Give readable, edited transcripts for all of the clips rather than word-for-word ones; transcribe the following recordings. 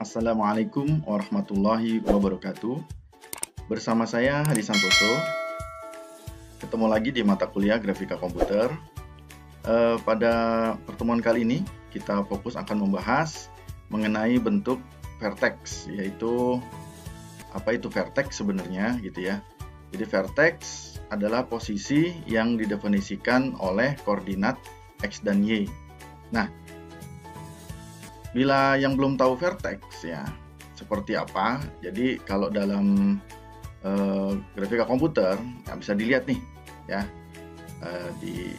Assalamualaikum warahmatullahi wabarakatuh. Bersama saya Hadi Santoso. Ketemu lagi di mata kuliah Grafika Komputer. Pada pertemuan kali ini kita fokus akan membahas mengenai bentuk vertex, yaitu apa itu vertex sebenarnya gitu ya. Jadi vertex adalah posisi yang didefinisikan oleh koordinat X dan Y. Nah, bila yang belum tahu vertex ya seperti apa, jadi kalau dalam grafika komputer ya bisa dilihat nih ya di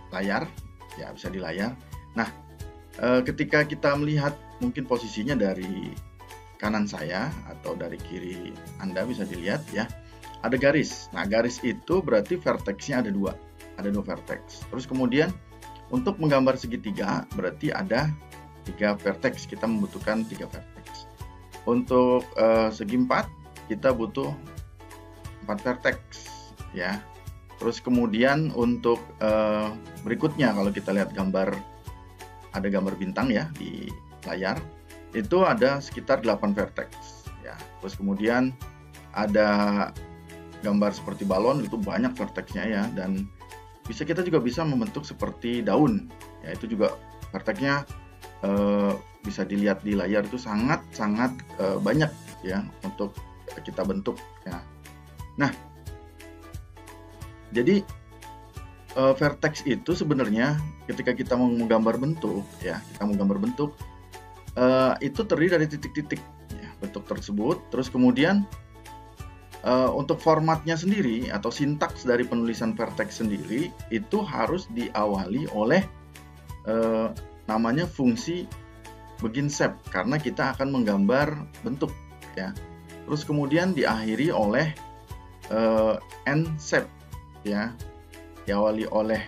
layar, ya bisa di layar. Nah, ketika kita melihat mungkin posisinya dari kanan saya atau dari kiri Anda bisa dilihat ya ada garis. Nah, garis itu berarti vertexnya ada dua vertex. Terus kemudian untuk menggambar segitiga berarti ada 3 vertex, kita membutuhkan 3 vertex. Untuk segi 4 kita butuh 4 vertex ya. Terus kemudian untuk berikutnya kalau kita lihat gambar, ada gambar bintang ya di layar, itu ada sekitar 8 vertex ya. Terus kemudian ada gambar seperti balon, itu banyak vertexnya ya, dan kita juga bisa membentuk seperti daun ya, itu juga vertexnya bisa dilihat di layar, itu sangat banyak ya untuk kita bentuk ya. Nah, jadi vertex itu sebenarnya ketika kita mau menggambar bentuk ya, itu terdiri dari titik-titik ya, bentuk tersebut. Terus kemudian untuk formatnya sendiri atau sintaks dari penulisan vertex sendiri itu harus diawali oleh namanya fungsi begin shape, karena kita akan menggambar bentuk ya. Terus kemudian diakhiri oleh end shape ya, diawali oleh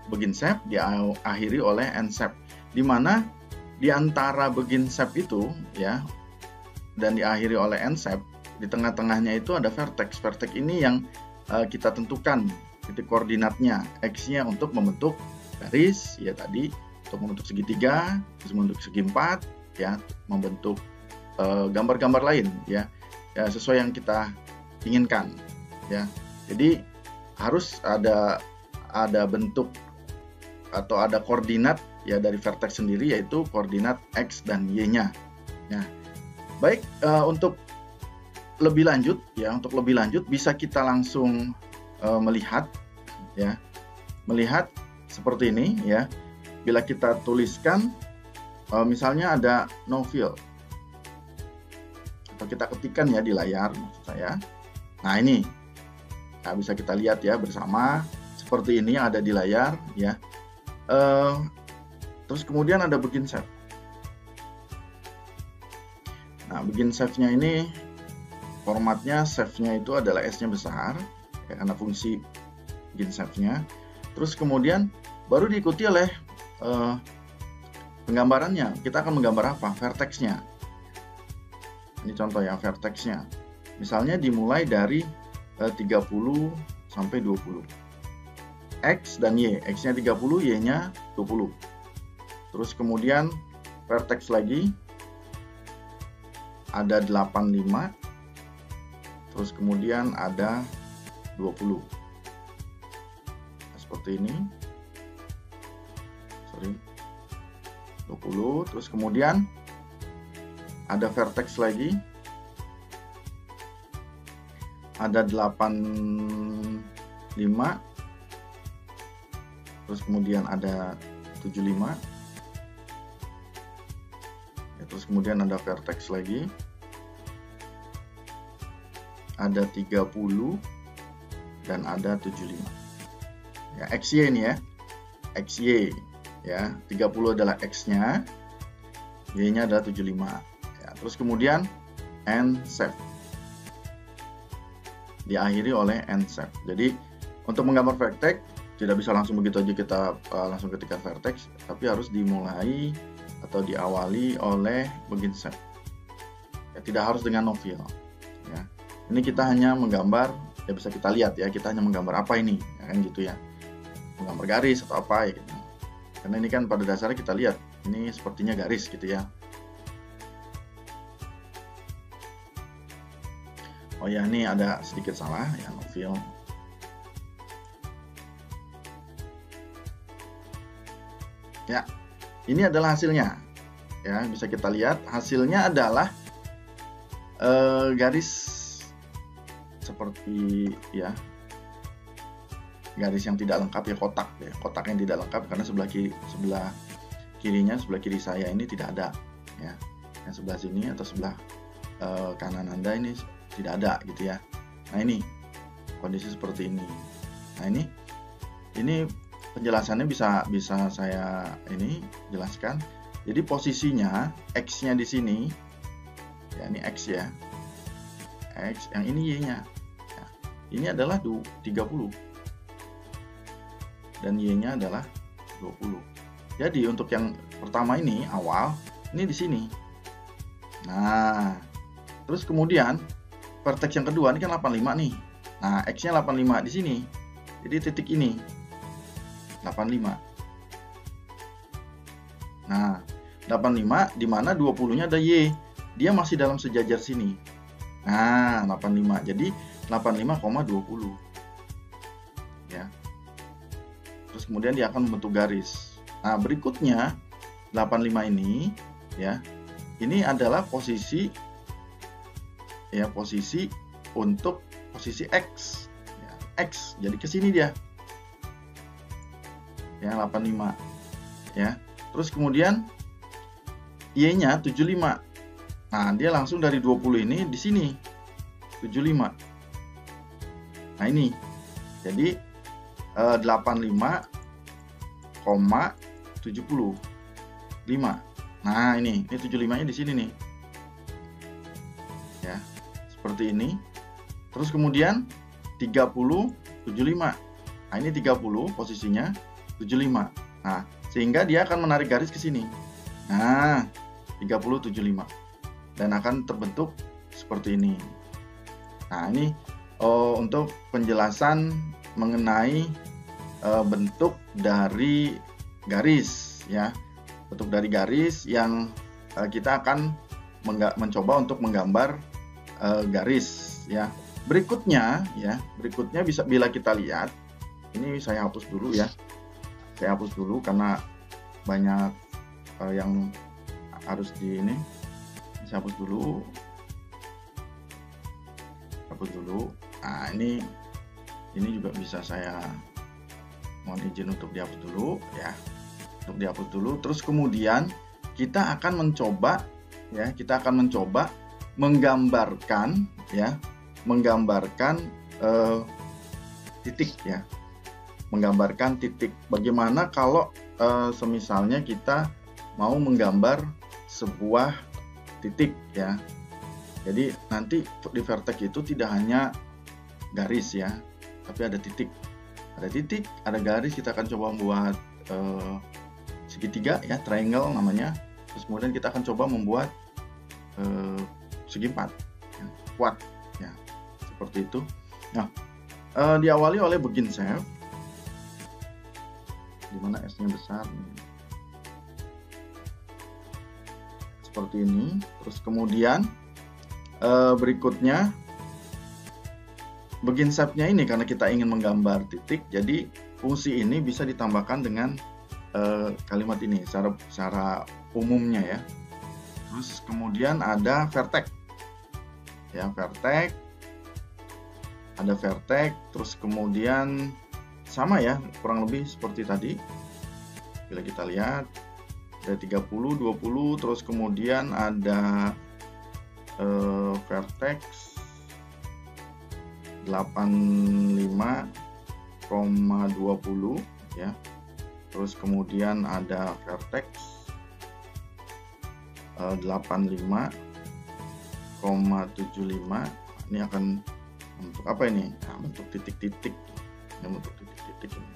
begin shape, diakhiri oleh end shape, dimana di antara begin shape itu ya dan diakhiri oleh end shape, di tengah-tengahnya itu ada vertex. Vertex ini yang kita tentukan titik koordinatnya, X-nya untuk membentuk garis ya tadi, untuk membentuk segitiga, terus membentuk segi 4 ya, membentuk gambar-gambar lain ya, sesuai yang kita inginkan ya. Jadi harus ada bentuk atau ada koordinat ya dari vertex sendiri, yaitu koordinat X dan Y-nya. Nah, baik, untuk lebih lanjut bisa kita langsung melihat seperti ini ya. Bila kita tuliskan misalnya ada no fill, atau kita ketikkan ya di layar maksud saya. Nah, ini bisa kita lihat ya bersama seperti ini yang ada di layar ya. Terus kemudian ada begin shape. Nah, begin shape-nya ini formatnya, shape-nya itu adalah S-nya besar ya, karena fungsi begin shape-nya. Terus kemudian baru diikuti oleh penggambarannya. Kita akan menggambar apa? Vertex-nya. Ini contoh ya vertex-nya. Misalnya dimulai dari 30 sampai 20. X dan Y. X-nya 30, Y-nya 20. Terus kemudian vertex lagi ada 85. Terus kemudian ada 20. Nah, seperti ini. 20. Terus kemudian ada vertex lagi, ada 85. Terus kemudian ada 75 ya, terus kemudian ada vertex lagi, ada 30 dan ada 75 ya. XY ini ya, XY ya, 30 adalah X-nya, Y-nya adalah 75 ya. Terus kemudian end shape, diakhiri oleh end shape. Jadi untuk menggambar vertex tidak bisa langsung begitu aja kita langsung ketikkan vertex, tapi harus dimulai atau diawali oleh begin shape ya, tidak harus dengan no fill ya. Ini kita hanya menggambar ya, bisa kita lihat ya, kita hanya menggambar apa ini ya, kan gitu ya, menggambar garis atau apa ya gitu. Karena ini kan pada dasarnya kita lihat ini sepertinya garis gitu ya. Oh ya, ini ada sedikit salah ya, novil. Ya, ini adalah hasilnya. Ya, bisa kita lihat hasilnya adalah garis seperti ya, garis yang tidak lengkap ya, kotak yang tidak lengkap karena sebelah kiri saya ini tidak ada ya, yang sebelah sini atau sebelah kanan Anda ini tidak ada gitu ya. Nah, ini kondisi seperti ini. Nah, ini penjelasannya bisa saya ini jelaskan. Jadi posisinya X-nya di sini ya, ini X ya, X, yang ini Y-nya ya, ini adalah 30 dan Y-nya adalah 20. Jadi untuk yang pertama ini awal ini di sini. Nah, terus kemudian vertex yang kedua ini kan 85 nih. Nah, X-nya 85 di sini. Jadi titik ini 85. Nah, 85 di mana 20-nya ada Y. Dia masih dalam sejajar sini. Nah, 85. Jadi 85,20. Ya. Terus kemudian dia akan membentuk garis. Nah, berikutnya 85 ini ya. Ini adalah posisi ya, posisi untuk posisi X. Ya, X. Jadi ke sini dia. Ya, 85. Ya. Terus kemudian Y-nya 75. Nah, dia langsung dari 20 ini di sini 75. Nah, ini. Jadi 85,75. Nah, ini 75-nya di sini nih. Ya. Seperti ini. Terus kemudian 30 75. Nah, ini 30 posisinya 75. Nah, sehingga dia akan menarik garis ke sini. Nah, 30 75 dan akan terbentuk seperti ini. Nah, ini untuk penjelasan mengenai bentuk dari garis ya. Bentuk dari garis yang kita akan mencoba untuk menggambar garis ya. Berikutnya bisa bila kita lihat, ini saya hapus dulu ya. Saya hapus dulu karena banyak yang harus saya hapus dulu. Nah, ini juga bisa saya mohon izin untuk dihapus dulu ya, untuk dihapus dulu. Terus kemudian kita akan mencoba menggambarkan titik ya, menggambarkan titik. Bagaimana kalau semisalnya kita mau menggambar sebuah titik ya. Jadi nanti di vertex itu tidak hanya garis ya, tapi ada titik. Ada titik, ada garis. Kita akan coba membuat segitiga ya, triangle namanya. Terus kemudian kita akan coba membuat segi empat ya, kuat ya, seperti itu. Nah, diawali oleh begin shape, dimana S-nya besar seperti ini. Terus kemudian berikutnya begin shape-nya ini, karena kita ingin menggambar titik, jadi fungsi ini bisa ditambahkan dengan kalimat ini secara umumnya ya. Terus kemudian ada vertex ya, ada vertex. Terus kemudian sama ya, kurang lebih seperti tadi. Bila kita lihat ada 30, 20, terus kemudian ada vertex 85,20 ya. Terus kemudian ada vertex 85,75. Ini akan bentuk apa ini? Nah, bentuk titik-titik. Ini bentuk titik-titik ini.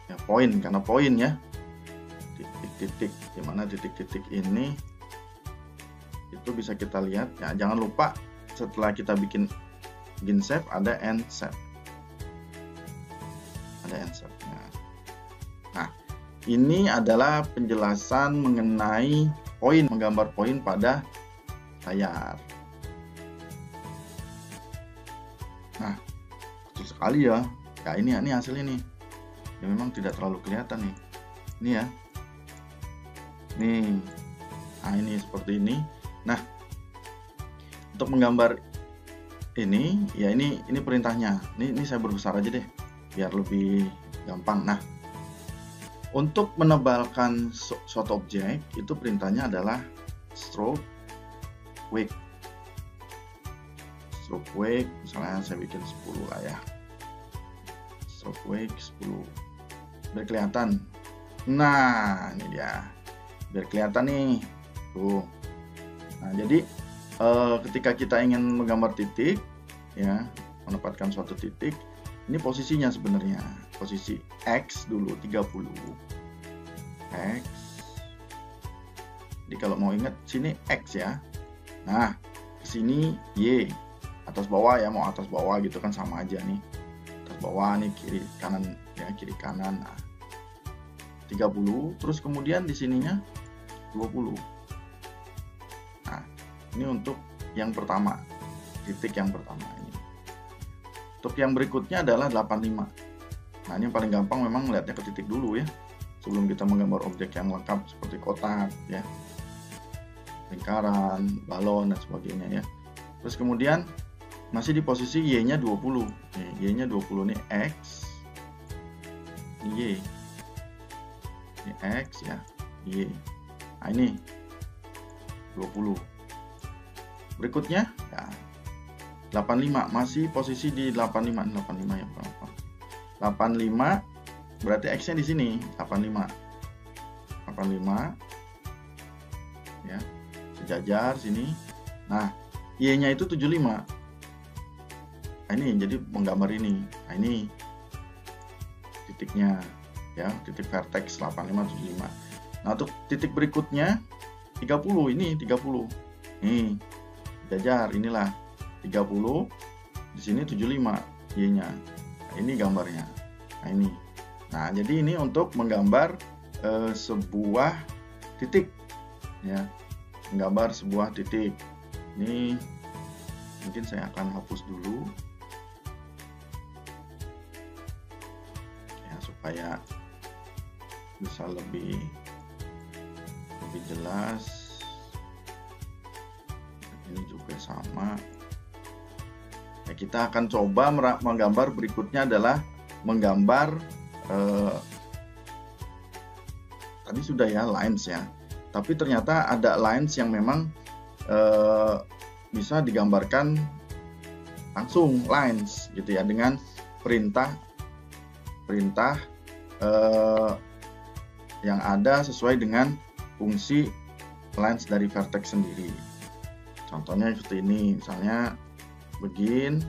Ya, poin, karena poin ya. Titik-titik. Di mana titik-titik ini itu bisa kita lihat ya. Jangan lupa setelah kita bikin shape ada end shape. Ada end shape. Nah, ini adalah penjelasan mengenai poin, menggambar poin pada layar. kali ya. Ya ini hasilnya nih. Ya memang tidak terlalu kelihatan nih. Ini ya. Nih. Nah, ini seperti ini. Nah, untuk menggambar ini, ya ini perintahnya. Ini saya berbesar aja deh, biar lebih gampang. Nah, untuk menebalkan suatu objek itu perintahnya adalah stroke wake. Stroke wake, misalnya saya bikin 10 lah ya. Stroke wake 10. Biar kelihatan. Nah, ini dia. Biar kelihatan nih. Tuh. Nah, jadi ketika kita ingin menggambar titik, ya, menempatkan suatu titik, ini posisinya sebenarnya. Posisi X dulu 30. X. Jadi kalau mau ingat sini X ya. Nah, sini Y. Atas bawah ya, mau atas bawah gitu kan sama aja nih. Atas bawah nih, kiri kanan ya, kiri kanan. Nah, 30, terus kemudian di sininya 20. Nah, ini untuk yang pertama, titik yang pertama ini. Untuk yang berikutnya adalah 85. Nah, ini yang paling gampang memang melihatnya ke titik dulu ya, sebelum kita menggambar objek yang lengkap seperti kotak ya, lingkaran, balon dan sebagainya ya. Terus kemudian masih di posisi Y-nya 20. Nih, Y-nya 20 nih X. Ini Y. Ini X ya, Y. Nah, ini 20. Berikutnya ya 85, masih posisi di 85 ya, 85 berarti X-nya di sini 85 ya, sejajar sini. Nah, Y-nya itu 75. Nah, ini jadi menggambar ini. Nah, ini titiknya ya, titik vertex 85 75. Nah, untuk titik berikutnya 30, ini 30. Nih, jajar inilah 30. Di sini 75 Y-nya. Nah, ini gambarnya. Nah, ini. Nah, jadi ini untuk menggambar sebuah titik ya. Menggambar sebuah titik. Ini mungkin saya akan hapus dulu. Ya, supaya bisa lebih jelas. Ini juga sama ya. Kita akan coba menggambar berikutnya adalah menggambar tadi sudah ya lines ya, tapi ternyata ada lines yang memang bisa digambarkan langsung lines gitu ya, dengan perintah yang ada sesuai dengan fungsi lines dari vertex sendiri. Contohnya seperti ini, misalnya begin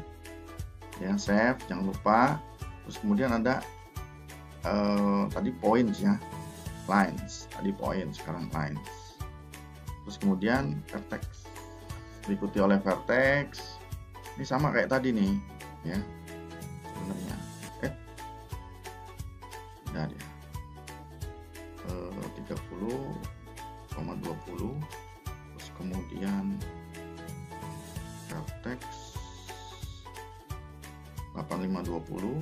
ya, save, jangan lupa. Terus kemudian ada tadi points ya, lines, tadi point, sekarang lines. Terus kemudian vertex, diikuti oleh vertex. Ini sama kayak tadi nih ya sebenarnya. Nah ya, 30,20. Terus kemudian vertex 85,20,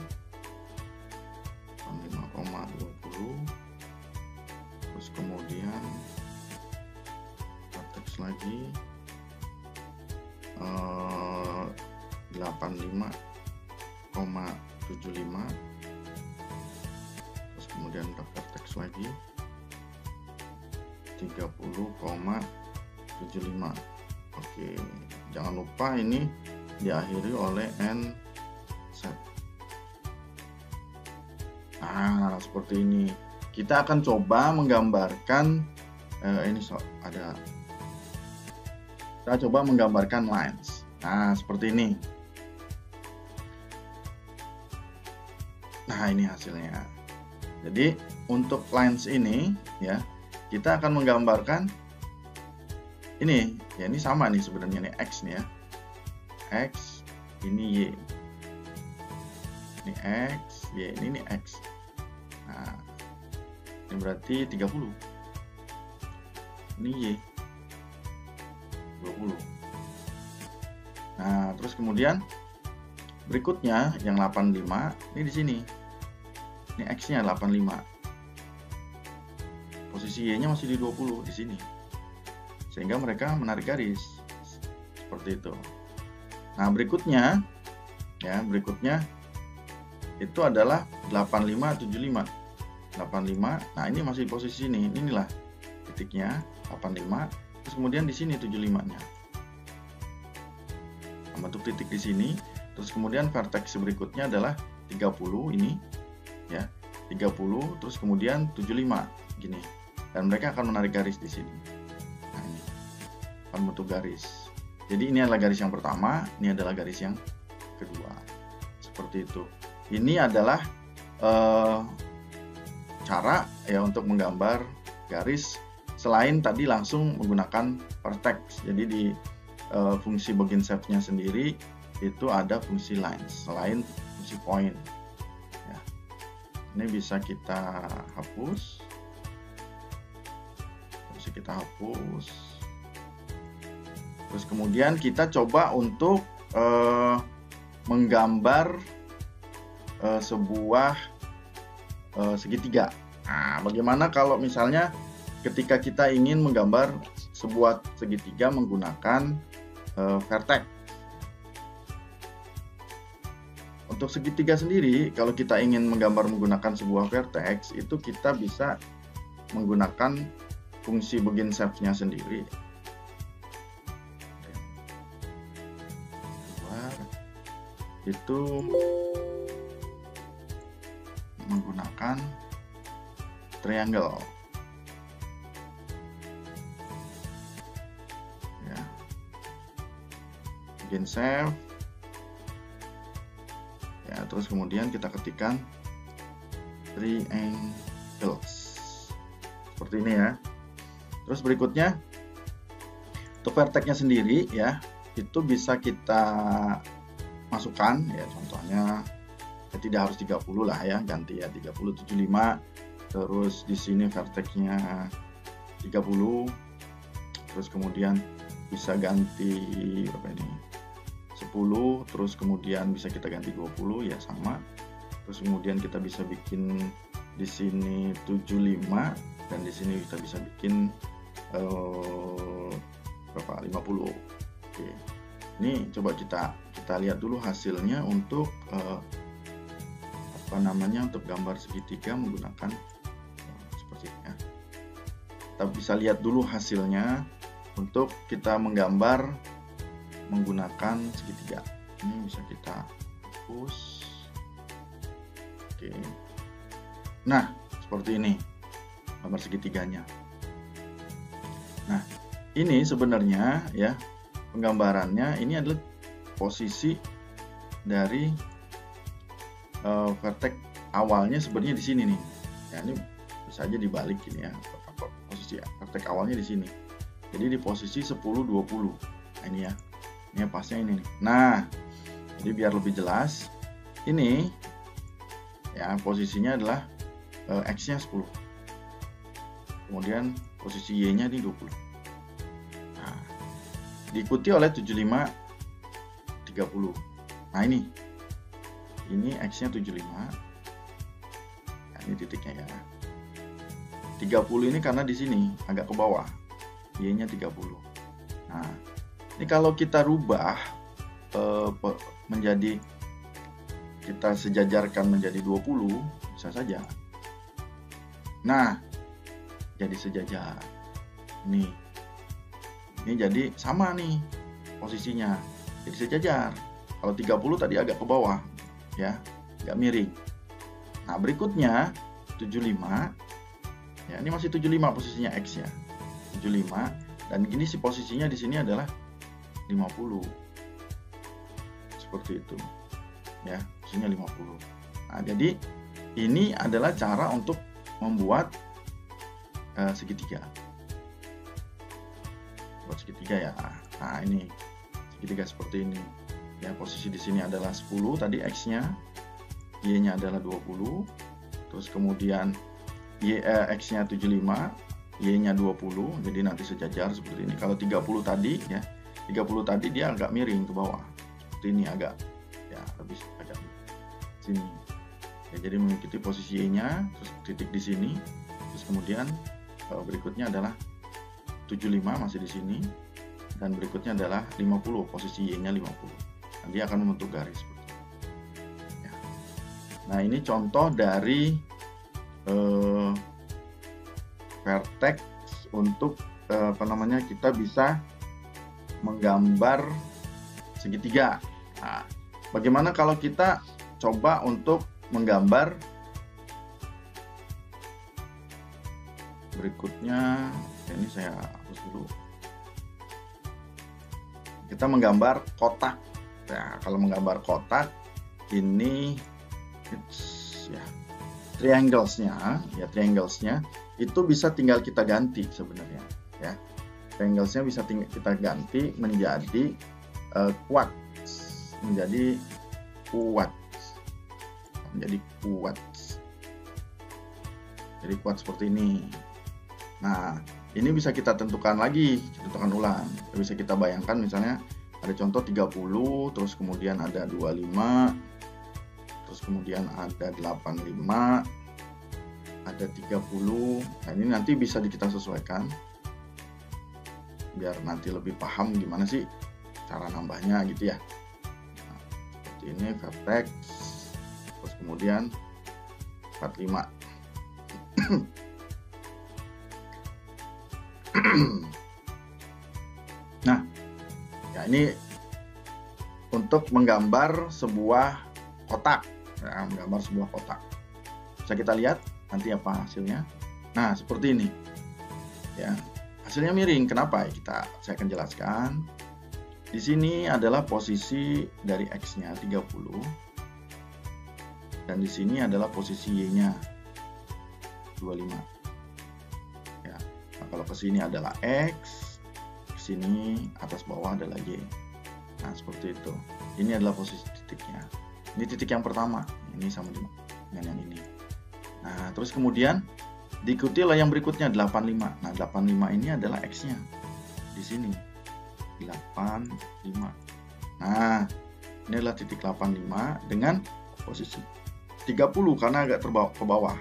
85,20. Terus kemudian vertex lagi 85,75. Terus kemudian vertex lagi 30,75. Oke, jangan lupa ini diakhiri oleh N set. Nah, seperti ini. Kita akan coba menggambarkan ini ada. Kita coba menggambarkan lines. Nah, seperti ini. Nah, ini hasilnya. Jadi, untuk lines ini ya, kita akan menggambarkan ini. Ya, ini sama nih sebenarnya nih, X nih ya. X, ini Y. Ini X, Y, ini X. Nah, ini berarti 30. Ini Y. 20. Nah, terus kemudian berikutnya yang 85 ini di sini. Ini X-nya 85. Posisi Y-nya masih di 20 di sini. Sehingga mereka menarik garis. Seperti itu. Nah, berikutnya itu adalah 8575. 85. Nah, ini masih posisi ini. Inilah titiknya 85. Terus kemudian di sini 75-nya. Bentuk titik di sini. Terus kemudian vertex berikutnya adalah 30 ini ya. 30 terus kemudian 75 gini. Dan mereka akan menarik garis di sini. Nah, ini akan bentuk garis. Jadi ini adalah garis yang pertama, ini adalah garis yang kedua. Seperti itu. Ini adalah cara ya untuk menggambar garis selain tadi langsung menggunakan vertex. Jadi di fungsi begin shape-nya sendiri itu ada fungsi lines selain fungsi point. Ya. Ini bisa kita hapus. Bisa kita hapus. Terus kemudian kita coba untuk menggambar sebuah segitiga. Nah, bagaimana kalau misalnya ketika kita ingin menggambar sebuah segitiga menggunakan vertex? Untuk segitiga sendiri, kalau kita ingin menggambar menggunakan sebuah vertex, itu kita bisa menggunakan fungsi begin shape-nya sendiri. Itu menggunakan triangle ya. Begin shape ya, terus kemudian kita ketikkan triangles seperti ini ya. Terus berikutnya untuk vertexnya sendiri ya, itu bisa kita masukkan ya, contohnya ya, tidak harus 30 lah ya, ganti ya 30 75. Terus di sini vertexnya 30. Terus kemudian bisa ganti berapa ini? 10, terus kemudian bisa kita ganti 20 ya sama. Terus kemudian kita bisa bikin di sini 75 dan di sini kita bisa bikin berapa? 50. Oke. Ini coba kita lihat dulu hasilnya untuk untuk gambar segitiga menggunakan seperti ini ya. Kita bisa lihat dulu hasilnya untuk kita menggambar menggunakan segitiga. Ini bisa kita hapus. Oke. Nah, seperti ini gambar segitiganya. Nah, ini sebenarnya ya penggambarannya ini adalah posisi dari vertex awalnya sebenarnya di sini nih. Ya, ini bisa aja dibalik ini ya. Posisi vertex awalnya di sini. Jadi di posisi 10 20. Nah, ini ya. Ini pasnya ini nih. Nah, jadi biar lebih jelas, ini ya posisinya adalah X-nya 10. Kemudian posisi Y-nya di 20. Nah, diikuti oleh 75 30. Nah, ini X-nya 75. Nah, ini titiknya ya. 30 ini karena di sini agak ke bawah. Y-nya 30. Nah, ini kalau kita rubah menjadi, kita sejajarkan menjadi 20, bisa saja. Nah, jadi sejajar. Ini jadi sama nih posisinya. Jadi sejajar. Kalau 30 tadi agak ke bawah, ya, agak miring. Nah, berikutnya 75. Ya, ini masih 75 posisinya X ya. 75 dan ini si posisinya di sini adalah 50. Seperti itu. Ya, posisinya 50. Nah, jadi ini adalah cara untuk membuat segitiga. Buat segitiga ya. Nah, ini segitiga seperti ini. Ya, posisi di sini adalah 10 tadi X-nya. Y-nya adalah 20. Terus kemudian X-nya 75, Y-nya 20. Jadi nanti sejajar seperti ini. Kalau 30 tadi ya, 30 tadi dia agak miring ke bawah. Seperti ini agak ya habis agak sini. Ya, jadi mengikuti posisi Y-nya, terus titik di sini, terus kemudian berikutnya adalah 75 masih di sini, dan berikutnya adalah 50, posisi Y-nya 50. Nah, dia akan membentuk garis seperti itu. Ya. Nah, ini contoh dari vertex untuk kita bisa menggambar segitiga. Nah, bagaimana kalau kita coba untuk menggambar berikutnya? Ini saya hapus dulu. Kita menggambar kotak. Nah, kalau menggambar kotak ini ya trianglesnya itu bisa tinggal kita ganti sebenarnya, ya. Trianglesnya bisa kita ganti menjadi quads, menjadi quads seperti ini. Nah, ini bisa kita tentukan ulang. Bisa kita bayangkan misalnya ada contoh 30, terus kemudian ada 25, terus kemudian ada 85, ada 30. Nah, ini nanti bisa kita sesuaikan biar nanti lebih paham gimana sih cara nambahnya gitu ya. Nah, seperti ini vertex, terus kemudian 45. Nah, ya ini untuk menggambar sebuah kotak, ya, menggambar sebuah kotak. Bisa kita lihat nanti apa hasilnya. Nah, seperti ini, ya. Hasilnya miring. Kenapa? Saya akan jelaskan. Di sini adalah posisi dari X-nya 30, dan di sini adalah posisi Y-nya 25. Ya. Nah, kalau ke sini adalah X, ke sini atas bawah adalah Y. Nah, seperti itu. Ini adalah posisi titiknya. Ini titik yang pertama. Ini sama dengan yang ini. Nah, terus kemudian diikuti oleh yang berikutnya 85. Nah, 85 ini adalah X-nya. Di sini 85. Nah, ini adalah titik 85 dengan posisi 30 karena agak ke bawah.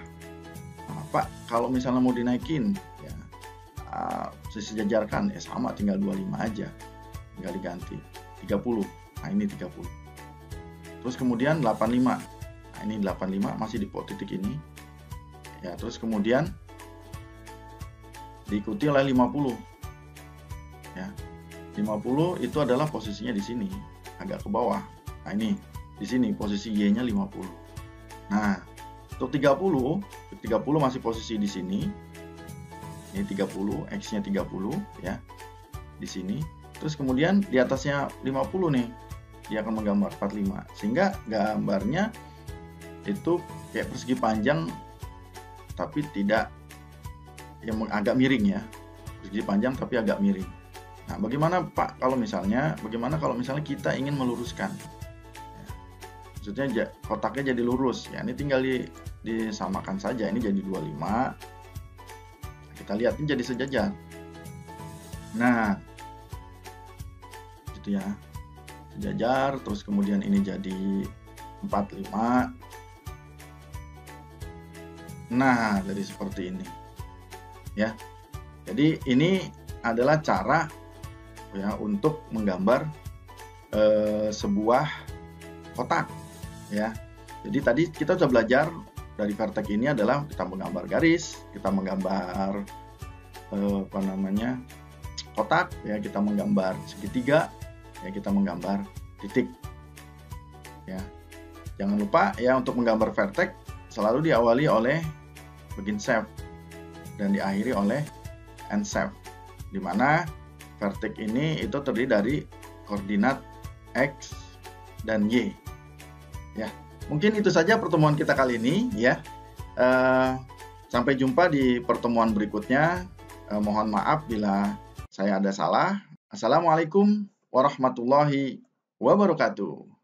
Nah, Pak, kalau misalnya mau dinaikin, ya sejajarkan, ya sama, tinggal 25 aja. Tinggal diganti 30. Nah, ini 30. Terus kemudian 85. Nah, ini 85 masih di titik ini. Ya, terus kemudian diikuti oleh 50. Ya. 50 itu adalah posisinya di sini, agak ke bawah. Nah, ini di sini posisi Y-nya 50. Nah, untuk 30 masih posisi di sini. Ini 30, X-nya 30 ya. Di sini. Terus kemudian di atasnya 50 nih. Dia akan menggambar 45. Sehingga gambarnya itu kayak persegi panjang tapi tidak yang agak miring ya, persegi panjang tapi agak miring. Nah, bagaimana kalau misalnya kita ingin meluruskan, ya, maksudnya kotaknya jadi lurus, ya ini tinggal disamakan saja, ini jadi 25, kita lihat ini jadi sejajar. Nah, gitu ya, sejajar, terus kemudian ini jadi 45. Nah, jadi seperti ini, ya. Jadi ini adalah cara ya untuk menggambar sebuah kotak, ya. Jadi tadi kita sudah belajar dari vertex ini adalah kita menggambar garis, kita menggambar kotak, ya, kita menggambar segitiga, ya, kita menggambar titik, ya. Jangan lupa ya untuk menggambar vertex selalu diawali oleh begin shape dan diakhiri oleh end shape, di mana vertex ini itu terdiri dari koordinat X dan Y. Ya, mungkin itu saja pertemuan kita kali ini ya. Sampai jumpa di pertemuan berikutnya. Mohon maaf bila saya ada salah. Assalamualaikum warahmatullahi wabarakatuh.